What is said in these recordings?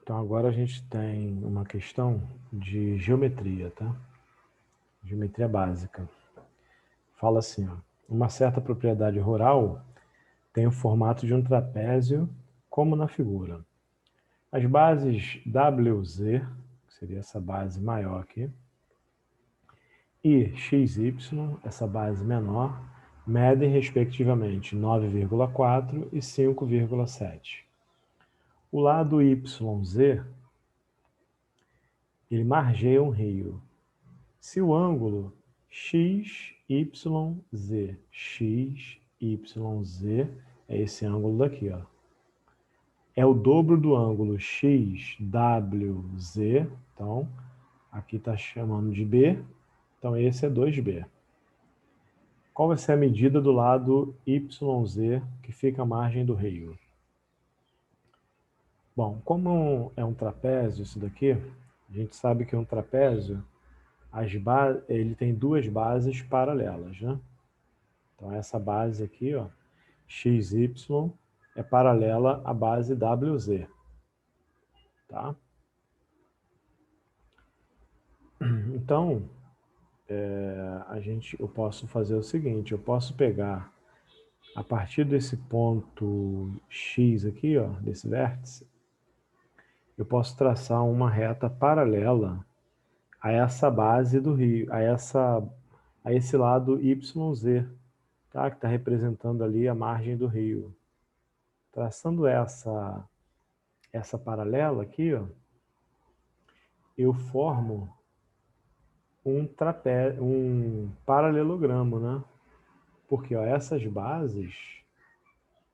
Então, agora a gente tem uma questão de geometria, tá? Geometria básica. Fala assim, ó, uma certa propriedade rural tem o formato de um trapézio, como na figura. As bases WZ, que seria essa base maior aqui, e XY, essa base menor, medem respectivamente 9,4 e 5,7. O lado YZ, ele margeia um rio. Se o ângulo XYZ é esse ângulo daqui, ó, é o dobro do ângulo XWZ, então aqui está chamando de B, então esse é 2B. Qual vai ser a medida do lado YZ que fica à margem do rio? Bom, como é um trapézio isso daqui, a gente sabe que um trapézio, ele tem duas bases paralelas, né? Então essa base aqui, ó, XY, é paralela à base WZ, tá? Então, eu posso fazer o seguinte, eu posso pegar a partir desse ponto X aqui, ó, desse vértice, eu posso traçar uma reta paralela a essa base do rio, a esse lado YZ, tá? Que está representando ali a margem do rio. Traçando essa paralela aqui, ó, eu formo um paralelogramo, né? Porque ó, essas bases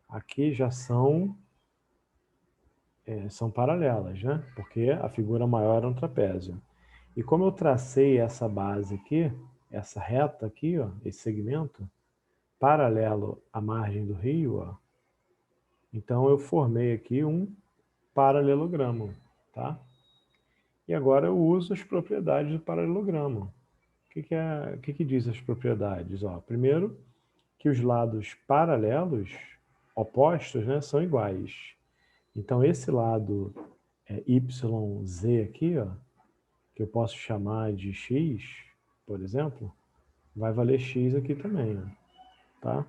aqui já são paralelas, né? Porque a figura maior é um trapézio. E como eu tracei essa base aqui, essa reta aqui, ó, esse segmento, paralelo à margem do rio, ó, então eu formei aqui um paralelogramo, tá? E agora eu uso as propriedades do paralelogramo. O que diz as propriedades? Ó, primeiro, que os lados paralelos, opostos, né, são iguais. Então, esse lado YZ aqui, ó, que eu posso chamar de X, por exemplo, vai valer X aqui também, ó, tá?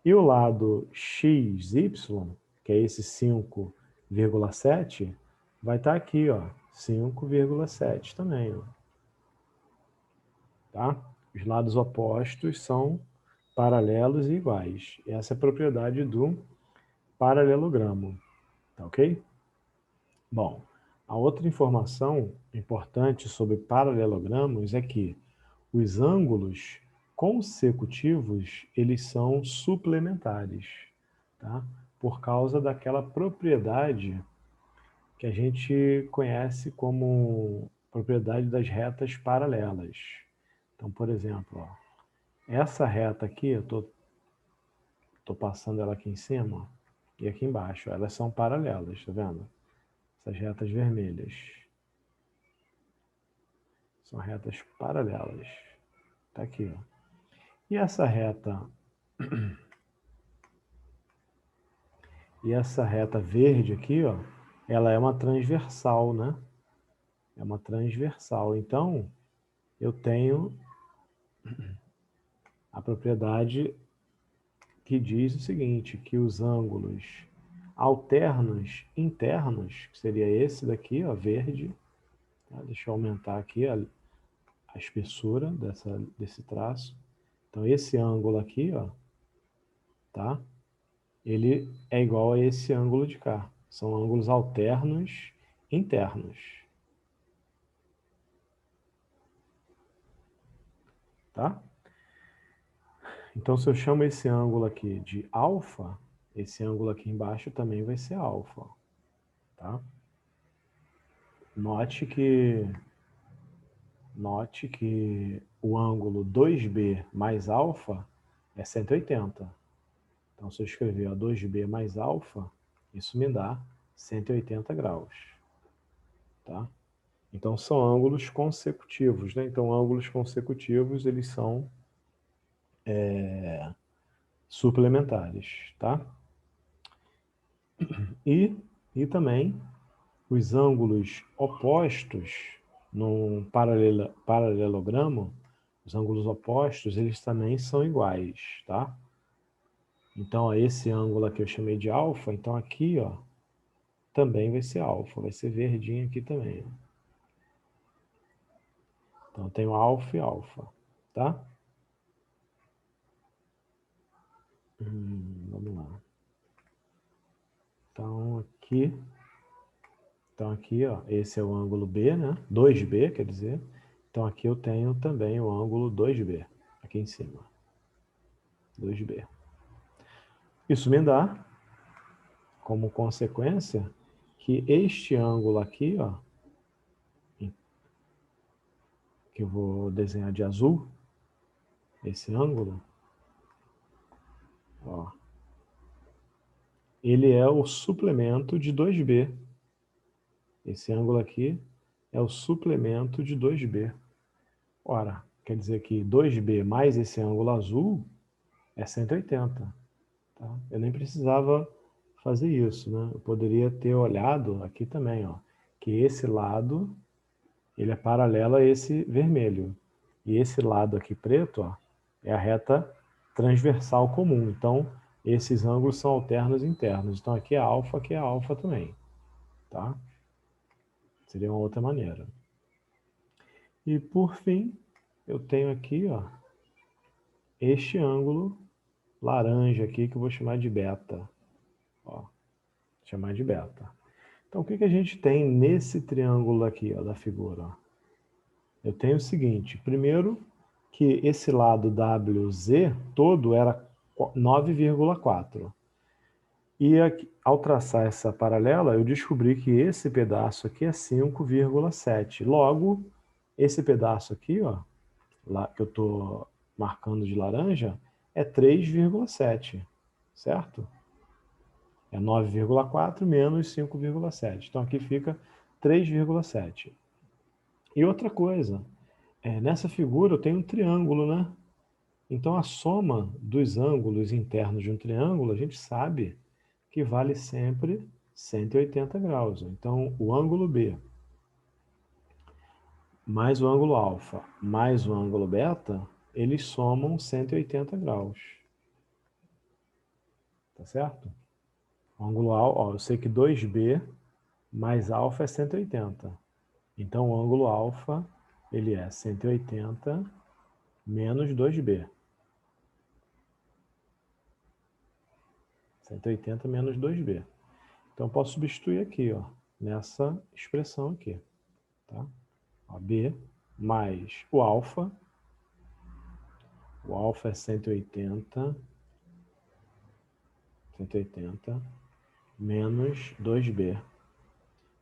E o lado XY, que é esse 5,7, vai estar aqui, ó, 5,7 também, ó. Tá? Os lados opostos são paralelos e iguais. Essa é a propriedade do paralelogramo, tá ok? Bom, a outra informação importante sobre paralelogramos é que os ângulos consecutivos, eles são suplementares, tá? Por causa daquela propriedade que a gente conhece como propriedade das retas paralelas. Então, por exemplo, ó, essa reta aqui, eu tô passando ela aqui em cima e aqui embaixo, elas são paralelas, tá vendo? Essas retas vermelhas são retas paralelas. Tá aqui, ó. E essa reta verde aqui, ó, ela é uma transversal, né? É uma transversal. Então, eu tenho a propriedade que diz o seguinte, que os ângulos alternos internos, que seria esse daqui, ó, verde, tá? Deixa eu aumentar aqui a espessura desse traço. Então, esse ângulo aqui, ó, tá? Ele é igual a esse ângulo de cá. São ângulos alternos internos. Tá? Então, se eu chamo esse ângulo aqui de alfa, esse ângulo aqui embaixo também vai ser alfa. Tá? Note que o ângulo 2B mais alfa é 180. Então, se eu escrever 2B mais alfa, isso me dá 180 graus. Tá? Então, são ângulos consecutivos. Né? Então, ângulos consecutivos, eles são suplementares. Tá? E também os ângulos opostos num paralelogramo, os ângulos opostos, eles também são iguais, tá? Então, ó, esse ângulo aqui eu chamei de alfa, então aqui, ó, também vai ser alfa, vai ser verdinho aqui também. Ó. Então, eu tenho alfa e alfa, tá? Vamos lá. Então aqui, ó, esse é o ângulo B, né? 2B, quer dizer. Então aqui eu tenho também o ângulo 2B, aqui em cima. 2B. Isso me dá, como consequência, que este ângulo aqui, ó, que eu vou desenhar de azul, esse ângulo, ó, ele é o suplemento de 2B. Esse ângulo aqui é o suplemento de 2B. Ora, quer dizer que 2B mais esse ângulo azul é 180. Tá? Eu nem precisava fazer isso, né? Eu poderia ter olhado aqui também, ó, que esse lado ele é paralelo a esse vermelho. E esse lado aqui preto, ó, é a reta transversal comum. Então, esses ângulos são alternos internos. Então, aqui é alfa também. Tá? Seria uma outra maneira. E, por fim, eu tenho aqui, ó, este ângulo laranja aqui, que eu vou chamar de beta. Ó, chamar de beta. Então, o que a gente tem nesse triângulo aqui, ó, da figura? Ó? Eu tenho o seguinte, primeiro que esse lado WZ todo era 9,4. E aqui, ao traçar essa paralela, eu descobri que esse pedaço aqui é 5,7. Logo, esse pedaço aqui, ó, lá, que eu estou marcando de laranja, é 3,7, certo? É 9,4 menos 5,7. Então, aqui fica 3,7. E outra coisa, nessa figura eu tenho um triângulo, né? Então, a soma dos ângulos internos de um triângulo, a gente sabe que vale sempre 180 graus. Então, o ângulo B mais o ângulo alfa mais o ângulo beta, eles somam 180 graus. Tá certo? O ângulo alfa, ó, eu sei que 2B mais alfa é 180. Então, o ângulo alfa, ele é 180 menos 2B. 180 menos 2B. Então, eu posso substituir aqui, ó, nessa expressão aqui. Tá? Ó, B mais o alfa. O alfa é 180 menos 2B.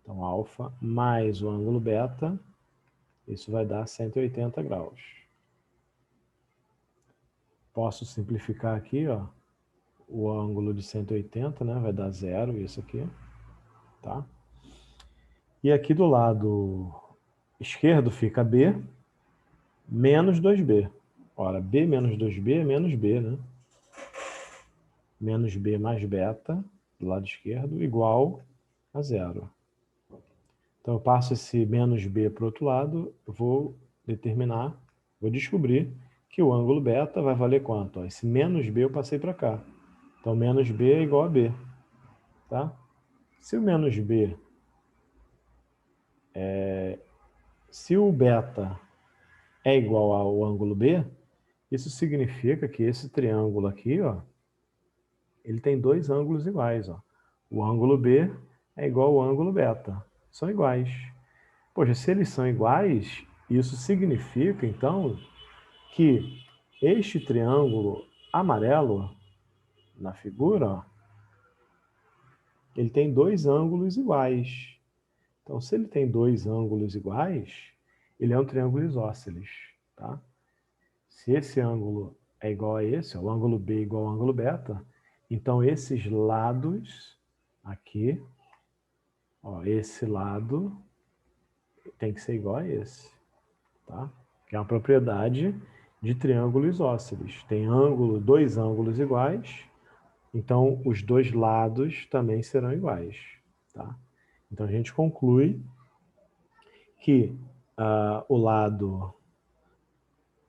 Então, alfa mais o ângulo beta, isso vai dar 180 graus. Posso simplificar aqui, ó, o ângulo de 180, né, vai dar 0, isso aqui, tá? E aqui do lado esquerdo fica B menos 2B. Ora, B menos 2B é menos B, né? Menos B mais beta, do lado esquerdo, igual a 0. Então, eu passo esse menos B para o outro lado, eu vou descobrir que o ângulo beta vai valer quanto? Ó, esse menos B eu passei para cá. Então, menos B é igual a B. Tá? Se o menos B se o beta é igual ao ângulo B, isso significa que esse triângulo aqui, ó, ele tem dois ângulos iguais. Ó. O ângulo B é igual ao ângulo beta. São iguais. Poxa, se eles são iguais, isso significa, então, que este triângulo amarelo na figura, ó, ele tem dois ângulos iguais. Então, se ele tem dois ângulos iguais, ele é um triângulo isósceles. Tá? Se esse ângulo é igual a esse, ó, o ângulo B é igual ao ângulo beta, então esses lados aqui, ó, esse lado tem que ser igual a esse. Tá? Que é uma propriedade de triângulo isósceles. Tem dois ângulos iguais, então os dois lados também serão iguais. Tá? Então, a gente conclui que o lado,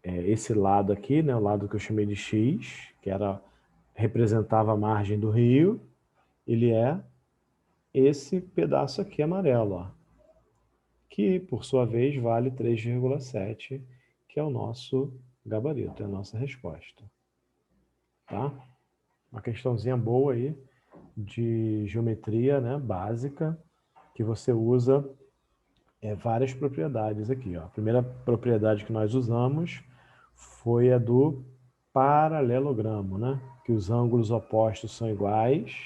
esse lado aqui, né, o lado que eu chamei de X, que representava a margem do rio, ele é esse pedaço aqui amarelo, ó, que, por sua vez, vale 3,7, que é o nosso gabarito, é a nossa resposta. Tá? Uma questãozinha boa aí de geometria, né, básica, que você usa várias propriedades aqui. Ó. A primeira propriedade que nós usamos foi a do paralelogramo, né? Que os ângulos opostos são iguais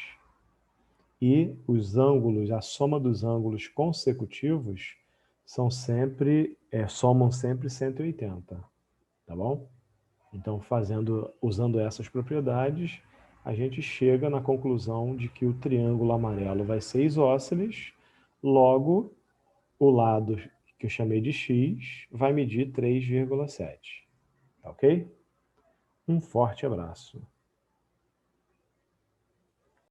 e os ângulos, a soma dos ângulos consecutivos são sempre, somam sempre 180, tá bom? Então, usando essas propriedades, a gente chega na conclusão de que o triângulo amarelo vai ser isósceles, logo, o lado que eu chamei de x vai medir 3,7. Tá ok? Um forte abraço.